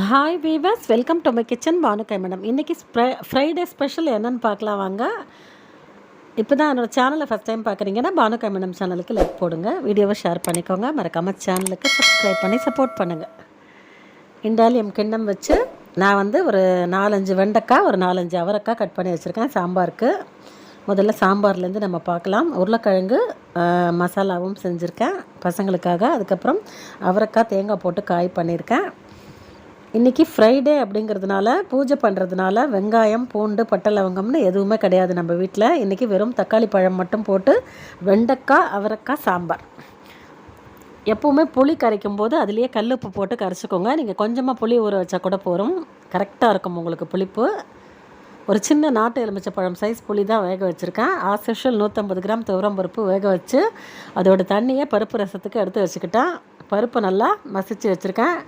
Hi viewers, welcome to my kitchen பானுக்காய் madam. இன்றைக்கி Friday special என்னென்னு பார்க்கலாம் வாங்க. இப்போ தான் என்னோடய சேனலை ஃபஸ்ட் டைம் பார்க்குறீங்கன்னா பானுக்காய் மேடம் சேனலுக்கு லைக் போடுங்க, வீடியோவை ஷேர் பண்ணிக்கோங்க, மறக்காமல் சேனலுக்கு சப்ஸ்கிரைப் பண்ணி சப்போர்ட் பண்ணுங்கள். இண்டாலியம் கிண்ணம் வச்சு நான் வந்து ஒரு 4-5 வெண்டைக்காய், ஒரு 4-5 அவரைக்காய் கட் பண்ணி வச்சுருக்கேன் சாம்பாருக்கு. முதல்ல சாம்பார்லேருந்து நம்ம பார்க்கலாம். உருளைக்கிழங்கு மசாலாவும் செஞ்சுருக்கேன் பசங்களுக்காக. அதுக்கப்புறம் அவரைக்காய் தேங்காய் போட்டு காய் பண்ணியிருக்கேன். இன்றைக்கி ஃப்ரைடே அப்படிங்கிறதுனால, பூஜை பண்ணுறதுனால வெங்காயம், பூண்டு, பட்டை, லவங்கம்னு எதுவுமே கிடையாது நம்ம வீட்டில். இன்றைக்கி வெறும் தக்காளி பழம் மட்டும் போட்டு வெண்டைக்காய் அவரைக்காய் சாம்பார். எப்போவுமே புளி கரைக்கும் போது அதுலேயே கல்லுப்பு போட்டு கரைச்சிக்கோங்க. நீங்கள் கொஞ்சமாக புளி ஊற வச்சா கூட போகும், கரெக்டாக இருக்கும் உங்களுக்கு புளிப்பு. ஒரு சின்ன நாட்டு எலுமிச்சை பழம் சைஸ் புளி தான் வேக வச்சுருக்கேன். ஆஸ் யூஷுவல் 150 கிராம் துவரம் பருப்பு வேக வச்சு அதோட தண்ணியை பருப்பு ரசத்துக்கு எடுத்து வச்சுக்கிட்டேன். பருப்பு நல்லா மசிச்சு வச்சுருக்கேன்.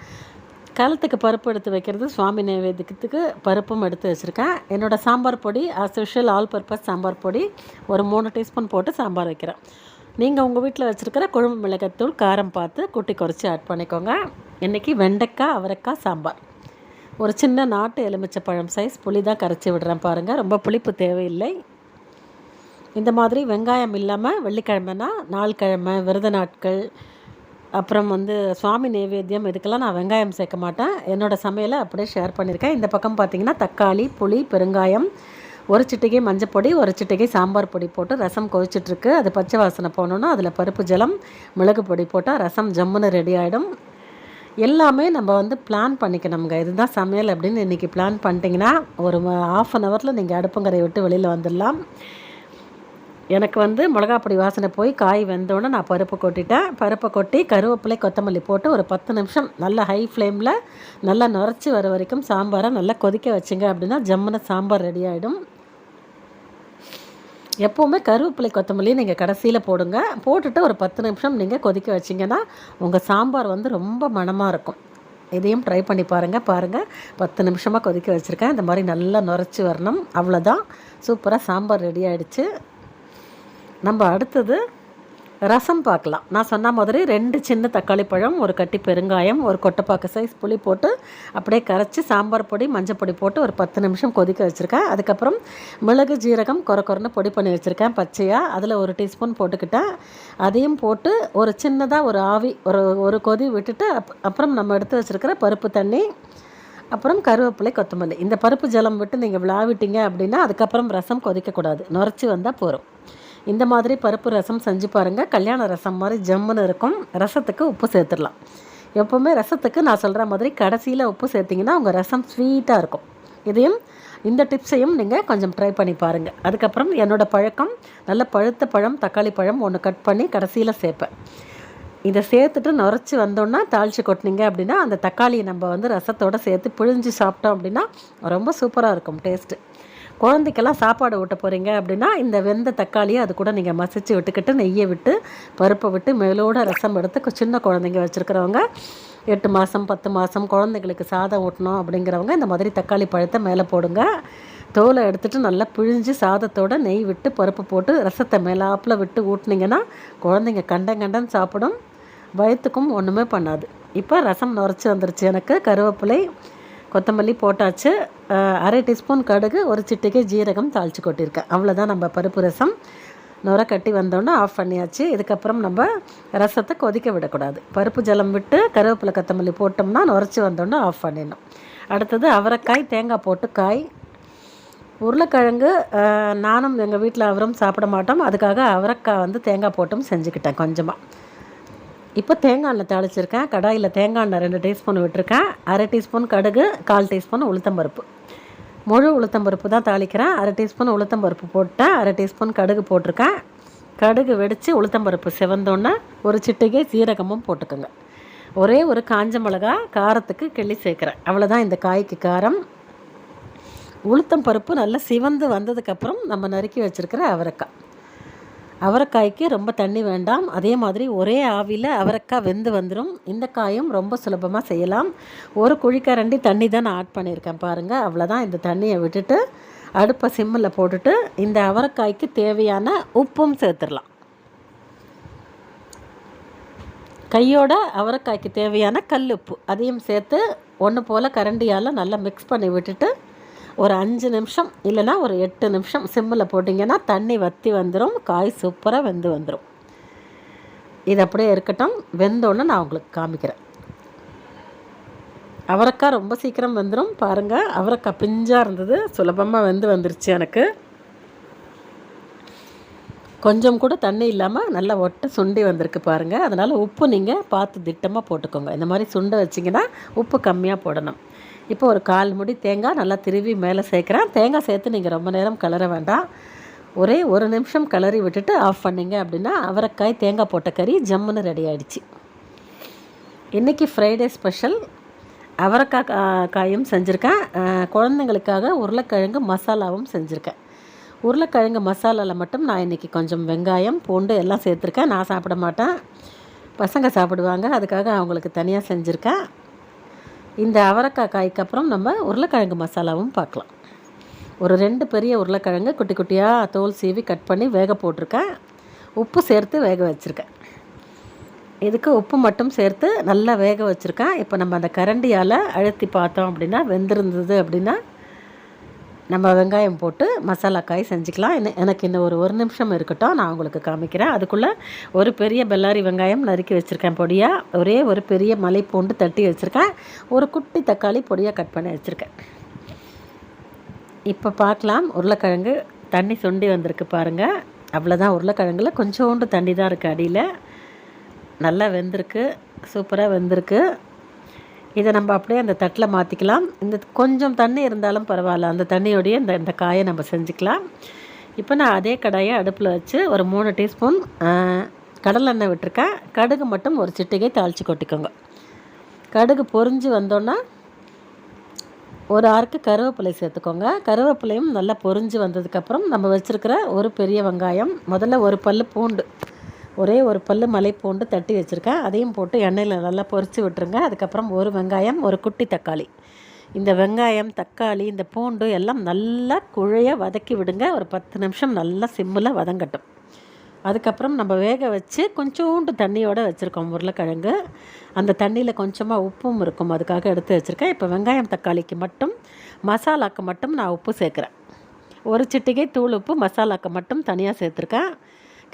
காலத்துக்கு பருப்பு எடுத்து வைக்கிறது, சுவாமி நைவேத்தியத்துக்கு பருப்பும் எடுத்து வச்சுருக்கேன். என்னோடய சாம்பார் பொடி as usual all purpose sambar பொடி ஒரு 3 டீஸ்பூன் போட்டு சாம்பார் வைக்கிறேன். நீங்கள் உங்கள் வீட்டில் வச்சுருக்கிற குழம்பு மிளகாத்தூள் காரம் பார்த்து குட்டி குறைச்சி ஆட் பண்ணிக்கோங்க. இன்றைக்கி வெண்டைக்காய் அவரைக்காய் சாம்பார். ஒரு சின்ன நாட்டு எலுமிச்சை பழம் சைஸ் புளி தான் கரைச்சி விடுறேன் பாருங்கள், ரொம்ப புளிப்பு தேவையில்லை. இந்த மாதிரி வெங்காயம் இல்லாமல் வெள்ளிக்கிழமைனா, நாள் கிழமை, விரத நாட்கள், அப்புறம் வந்து சுவாமி நைவேத்தியம், இதுக்கெல்லாம் நான் வெங்காயம் சேர்க்க மாட்டேன். என்னோடய சமையலை அப்படியே ஷேர் பண்ணியிருக்கேன். இந்த பக்கம் பார்த்திங்கன்னா தக்காளி, புளி, பெருங்காயம், ஒரு சிட்டிகை மஞ்சப்பொடி, ஒரு சிட்டிகை சாம்பார் பொடி போட்டு ரசம் கொதிச்சிட்ருக்கு. அது பச்சை வாசனை போகணுன்னா அதில் பருப்பு ஜலம், மிளகு பொடி போட்டால் ரசம் ஜம்முன்னு ரெடி ஆகிடும். எல்லாமே நம்ம வந்து பிளான் பண்ணிக்கணுங்க. இதுதான் சமையல் அப்படின்னு இன்றைக்கி பிளான் பண்ணிட்டீங்கன்னா ஒரு 1/2 ஹவரில் நீங்கள் அடுப்புங்கரை விட்டு வெளியில் வந்துடலாம். எனக்கு வந்து மிளகாப்பொடி வாசனை போய் காய் வெந்தோடனே நான் பருப்பு கொட்டிட்டேன். பருப்பை கொட்டி கருவேப்பிலை, கொத்தமல்லி போட்டு ஒரு 10 நிமிஷம் நல்லா ஹை ஃப்ளேமில் நல்லா நுரைச்சி வர வரைக்கும் சாம்பாரை நல்லா கொதிக்க வச்சுங்க அப்படின்னா ஜம்முன சாம்பார் ரெடி ஆகிடும். எப்போவுமே கருவேப்பிலை, கொத்தமல்லி நீங்கள் கடைசியில் போடுங்க. போட்டுட்டு ஒரு 10 நிமிஷம் நீங்கள் கொதிக்க வச்சிங்கன்னா உங்கள் சாம்பார் வந்து ரொம்ப மணமாக இருக்கும். இதையும் ட்ரை பண்ணி பாருங்கள். 10 நிமிஷமாக கொதிக்க வச்சுருக்கேன். இந்த மாதிரி நல்லா நுரைச்சி வரணும். அவ்வளோதான், சூப்பராக சாம்பார் ரெடி ஆகிடுச்சு. நம்ம அடுத்தது ரசம் பார்க்கலாம். நான் சொன்ன மாதிரி 2 சின்ன தக்காளி பழம், ஒரு கட்டி பெருங்காயம், ஒரு கொட்டைப்பாக்கு சைஸ் புளி போட்டு அப்படியே கரைச்சி சாம்பார் பொடி, மஞ்சள் பொடி போட்டு ஒரு 10 நிமிஷம் கொதிக்க வச்சுருக்கேன். அதுக்கப்புறம் மிளகு, ஜீரகம் கொரன்னு பொடி பண்ணி வச்சுருக்கேன் பச்சையாக. அதில் 1 டீஸ்பூன் போட்டுக்கிட்டேன். அதையும் போட்டு ஒரு சின்னதாக ஒரு ஆவி ஒரு கொதி விட்டுட்டு அப்புறம் நம்ம எடுத்து வச்சுருக்கிற பருப்பு தண்ணி, அப்புறம் கருவேப்பிலை, கொத்தமல்லி, இந்த பருப்பு ஜலம் விட்டு நீங்கள் விளாவிட்டீங்க அப்படின்னா அதுக்கப்புறம் ரசம் கொதிக்கக்கூடாது, நுரைச்சி வந்தால் போதும். இந்த மாதிரி பருப்பு ரசம் செஞ்சு பாருங்கள். கல்யாண ரசம் மாதிரி ஜம்முன்னு இருக்கும். ரசத்துக்கு உப்பு சேர்த்துடலாம். எப்போவுமே ரசத்துக்கு நான் சொல்கிற மாதிரி கடைசியில் உப்பு சேர்த்திங்கன்னா உங்கள் ரசம் ஸ்வீட்டாக இருக்கும். இந்த டிப்ஸையும் நீங்கள் கொஞ்சம் ட்ரை பண்ணி பாருங்கள். அதுக்கப்புறம் என்னோடய பழக்கம், நல்ல பழுத்த பழம், தக்காளி பழம் 1 கட் பண்ணி கடைசியில் சேர்ப்பேன். இதை சேர்த்துட்டு நுரைச்சி வந்தோன்னா தாளித்து கொட்டினீங்க அப்படின்னா அந்த தக்காளியை நம்ம வந்து ரசத்தோடு சேர்த்து பிழிஞ்சு சாப்பிட்டோம் அப்படின்னா ரொம்ப சூப்பராக இருக்கும் டேஸ்ட்டு. குழந்தைக்கெல்லாம் சாப்பாடு ஊட்ட போகிறீங்க அப்படின்னா இந்த வெந்த தக்காளியை அது கூட நீங்கள் மசிச்சு விட்டுக்கிட்டு நெய்யை விட்டு பருப்பை விட்டு மேலோட ரசம் எடுத்து சின்ன குழந்தைங்க வச்சுருக்கிறவங்க, 8 மாதம் 10 மாதம் குழந்தைங்களுக்கு சாதம் ஊட்டணும் அப்படிங்கிறவங்க இந்த மாதிரி தக்காளி பழத்தை மேலே போடுங்க. தோலை எடுத்துகிட்டு நல்லா பிழிஞ்சு சாதத்தோடு நெய் விட்டு பருப்பு போட்டு ரசத்தை மேலாப்பில் விட்டு ஊட்டினீங்கன்னா குழந்தைங்க கண்டன் சாப்பிடும், வயிற்றுக்கும் ஒன்றுமே பண்ணாது. இப்போ ரசம் நுரைச்சி வந்துருச்சு. எனக்கு கருவேப்பிலை, கொத்தமல்லி போட்டாச்சு. 1/2 டீஸ்பூன் கடுகு, ஒரு சிட்டிகை ஜீரகம் தாளித்து கொட்டியிருக்கேன். அவ்வளோதான், நம்ம பருப்பு ரசம் நுரை கட்டி வந்தோன்னே ஆஃப் பண்ணியாச்சு. இதுக்கப்புறம் நம்ம ரசத்தை கொதிக்க விடக்கூடாது. பருப்பு ஜலம் விட்டு கருவேப்பிலை, கொத்தமல்லி போட்டோம்னா நுரைச்சி வந்தோன்னே ஆஃப் பண்ணிடணும். அடுத்தது அவரைக்காய், தேங்காய் போட்டு காய். உருளைக்கிழங்கு நானும் எங்கள் வீட்டில் அவரும் சாப்பிட மாட்டோம், அதுக்காக அவரைக்காய் வந்து தேங்காய் போட்டும் செஞ்சுக்கிட்டேன் கொஞ்சமாக. இப்போ தேங்காய் எண்ணெய் தாளிச்சிருக்கேன். கடாயில் தேங்காய் எண்ணெய் 2 டீஸ்பூன் விட்டுருக்கேன். 1/2 டீஸ்பூன் கடுகு, 1/4 டீஸ்பூன் உளுத்தம்பருப்பு, முழு உளுத்தம்பருப்பு தான் தாளிக்கிறேன். 1/2 டீஸ்பூன் உளுத்தம்பருப்பு போட்டேன். 1/2 டீஸ்பூன் கடுகு போட்டிருக்கேன். கடுகு வெடித்து உளுத்தம்பருப்பு செவந்தோன்னே ஒரு சிட்டிகை சீரகமும் போட்டுக்கோங்க. ஒரே ஒரு காஞ்ச மிளகா காரத்துக்கு கிள்ளி சேர்க்குறேன். அவ்வளோதான் இந்த காய்க்கு காரம். உளுத்தம் பருப்பு நல்லா சிவந்து வந்ததுக்கப்புறம் நம்ம நறுக்கி வச்சுருக்கிற அவரைக்காய்க்கு ரொம்ப தண்ணி வேண்டாம். அதே மாதிரி ஒரே ஆவியில் அவரைக்காய் வெந்து வந்துடும். இந்த காயும் ரொம்ப சுலபமாக செய்யலாம். ஒரு குழிக்கரண்டி தண்ணி தான் நான் ஆட் பண்ணியிருக்கேன் பாருங்கள். அவ்வளோதான், இந்த தண்ணியை விட்டுட்டு அடுப்பை சிம்மில் போட்டுட்டு இந்த அவரைக்காய்க்கு தேவையான உப்பும் சேர்த்துடலாம். கையோட அவரைக்காய்க்கு தேவையான கல் உப்பு அதையும் சேர்த்து ஒன்று போல் கரண்டியால் நல்லா மிக்ஸ் பண்ணி விட்டுட்டு ஒரு 5 நிமிஷம் இல்லைனா ஒரு 8 நிமிஷம் சிம்மில் போட்டிங்கன்னா தண்ணி வற்றி வந்துடும், காய் சூப்பராக வெந்து வந்துடும். இது அப்படியே இருக்கட்டும். வெந்தோன்னு நான் உங்களுக்கு காமிக்கிறேன். அவரைக்காய் ரொம்ப சீக்கிரம் வெந்துடும். பாருங்கள், அவரைக்காய் பிஞ்சாக இருந்தது, சுலபமாக வந்துருச்சு எனக்கு. கொஞ்சம் கூட தண்ணி இல்லாமல் நல்லா ஒட்டை சுண்டி வந்திருக்கு பாருங்கள். அதனால் உப்பு நீங்கள் பார்த்து திட்டமாக போட்டுக்கோங்க. இந்த மாதிரி சுண்டை வச்சிங்கன்னா உப்பு கம்மியாக போடணும். இப்போ ஒரு 1/4 முடி தேங்காய் நல்லா திருவி மேலே சேர்க்குறேன். தேங்காய் சேர்த்து நீங்கள் ரொம்ப நேரம் கிளற வேண்டாம். ஒரே 1 நிமிஷம் கிளறி விட்டுட்டு ஆஃப் பண்ணிங்க அப்படின்னா அவரைக்காய் தேங்காய் போட்ட கறி ஜம்முன்னு ரெடி ஆகிடுச்சு. இன்றைக்கி ஃப்ரைடே ஸ்பெஷல் அவரைக்காய் காயும் செஞ்சுருக்கேன். குழந்தைங்களுக்காக உருளைக்கிழங்கு மசாலாவும் செஞ்சுருக்கேன். உருளைக்கிழங்கு மசாலாவில் மட்டும் நான் இன்றைக்கி கொஞ்சம் வெங்காயம் பூண்டு எல்லாம் சேர்த்துருக்கேன். நான் சாப்பிட மாட்டேன், பசங்க சாப்பிடுவாங்க, அதுக்காக அவங்களுக்கு தனியாக செஞ்சுருக்கேன். இந்த அவரைக்காய் காய்க்கு அப்புறம் நம்ம உருளைக்கிழங்கு மசாலாவும் பார்க்கலாம். ஒரு 2 பெரிய உருளைக்கிழங்கு குட்டி குட்டியாக தோல் சீவி கட் பண்ணி வேக போட்டிருக்கேன். உப்பு சேர்த்து வேக வச்சுருக்கேன். இதுக்கு உப்பு மட்டும் சேர்த்து நல்லா வேக வச்சுருக்கேன். இப்போ நம்ம அந்த கரண்டியால் அழுத்தி பார்த்தோம் அப்படின்னா வெந்திருந்தது அப்படின்னா நம்ம வெங்காயம் போட்டு மசாலா காய் செஞ்சுக்கலாம். எனக்கு இன்னும் ஒரு நிமிஷம் இருக்கட்டும், நான் உங்களுக்கு காமிக்கிறேன். அதுக்குள்ளே ஒரு பெரிய பெல்லாரி வெங்காயம் நறுக்கி வச்சுருக்கேன் பொடியாக, ஒரே ஒரு பெரிய மலை பூண்டு தட்டி வச்சுருக்கேன், ஒரு குட்டி தக்காளி பொடியாக கட் பண்ணி வச்சுருக்கேன். இப்போ பார்க்கலாம். உருளைக்கிழங்கு தண்ணி சுண்டி வந்திருக்கு பாருங்கள். அவ்வளோதான், உருளைக்கிழங்குல கொஞ்சோண்டு தண்ணி தான் இருக்குது அடியில். நல்லா வெந்திருக்கு, சூப்பராக வெந்திருக்கு. இதை நம்ம அப்படியே அந்த தட்டில் மாற்றிக்கலாம். இந்த கொஞ்சம் தண்ணி இருந்தாலும் பரவாயில்ல, அந்த தண்ணியோடைய இந்த காயை நம்ம செஞ்சுக்கலாம். இப்போ நான் அதே கடாயை அடுப்பில் வச்சு ஒரு 3 டீஸ்பூன் கடலெண்ணெய் விட்டுருக்கேன். கடுகு மட்டும் ஒரு சிட்டிகை தாளித்து கொட்டிக்கோங்க. கடுகு பொரிஞ்சு வந்தோன்னா ஒரு ஆறுக்கு கருவேப்பிலை சேர்த்துக்கோங்க. கருவேப்பிலையும் நல்லா பொரிஞ்சு வந்ததுக்கப்புறம் நம்ம வச்சுருக்கிற ஒரு பெரிய வெங்காயம், முதல்ல ஒரு பல் பூண்டு, ஒரே ஒரு பல் மலை பூண்டு தட்டி வச்சுருக்கேன், அதையும் போட்டு எண்ணெயில் நல்லா பொரித்து விட்டுருங்க. அதுக்கப்புறம் ஒரு வெங்காயம், ஒரு குட்டி தக்காளி. இந்த வெங்காயம் தக்காளி இந்த பூண்டு எல்லாம் நல்லா குழைய வதக்கி விடுங்க. ஒரு 10 நிமிஷம் நல்லா சிம்மில் வதங்கட்டும். அதுக்கப்புறம் நம்ம வேக வச்சு கொஞ்சோண்டு தண்ணியோடு வச்சுருக்கோம் உருளைக்கிழங்கு. அந்த தண்ணியில் கொஞ்சமாக உப்பும் இருக்கும், அதுக்காக எடுத்து வச்சுருக்கேன். இப்போ வெங்காயம் தக்காளிக்கு மட்டும் மசாலாக்கு மட்டும் நான் உப்பு சேர்க்குறேன். ஒரு சிட்டிகை தூள் உப்பு மசாலாக்கு மட்டும் தனியாக சேர்த்துருக்கேன்.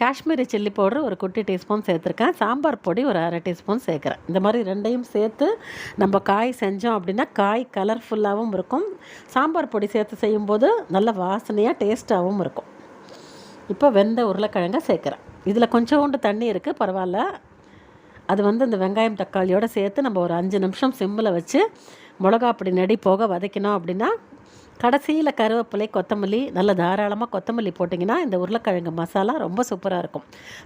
காஷ்மீரி சில்லி பவுடர் ஒரு குட்டி டீஸ்பூன் சேர்த்துருக்கேன். சாம்பார் பொடி ஒரு 1/2 டீஸ்பூன் சேர்க்குறேன். இந்த மாதிரி ரெண்டையும் சேர்த்து நம்ம காய் செஞ்சோம் அப்படின்னா காய் கலர்ஃபுல்லாகவும் இருக்கும். சாம்பார் பொடி சேர்த்து செய்யும்போது நல்ல வாசனையாக டேஸ்ட்டாகவும் இருக்கும். இப்போ வெந்த உருளைக்கிழங்கை சேர்க்குறேன். இதில் கொஞ்சோண்டு தண்ணி இருக்குது, பரவாயில்ல. அது இந்த வெங்காயம் தக்காளியோடு சேர்த்து நம்ம ஒரு 5 நிமிஷம் சிம்மில் வச்சு மிளகா அப்படி நெடி போக வதக்கினோம் அப்படின்னா கடைசியில் கருவேப்பிலை கொத்தமல்லி நல்ல தாராளமாக கொத்தமல்லி போட்டிங்கன்னா இந்த உருளைக்கிழங்கு மசாலா ரொம்ப சூப்பராக இருக்கும்.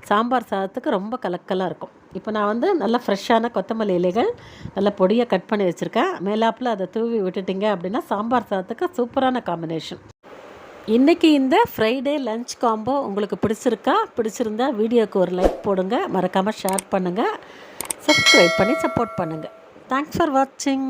சாம்பார் சாதத்துக்கு ரொம்ப கலக்கலாக இருக்கும். இப்போ நான் நல்ல ஃப்ரெஷ்ஷான கொத்தமல்லி இலைகள் நல்ல பொடியாக கட் பண்ணி வச்சுருக்கேன். மேலாப்பில் அதை தூவி விட்டுட்டிங்க அப்படின்னா சாம்பார் சாதத்துக்கு சூப்பரான காம்பினேஷன். இன்றைக்கி இந்த ஃப்ரைடே லஞ்ச் காம்போ உங்களுக்கு பிடிச்சிருந்தா வீடியோவுக்கு ஒரு லைக் போடுங்க, மறக்காமல் ஷேர் பண்ணுங்கள், சப்ஸ்கிரைப் பண்ணி சப்போர்ட் பண்ணுங்கள். தேங்க்ஸ் ஃபார் வாட்சிங்.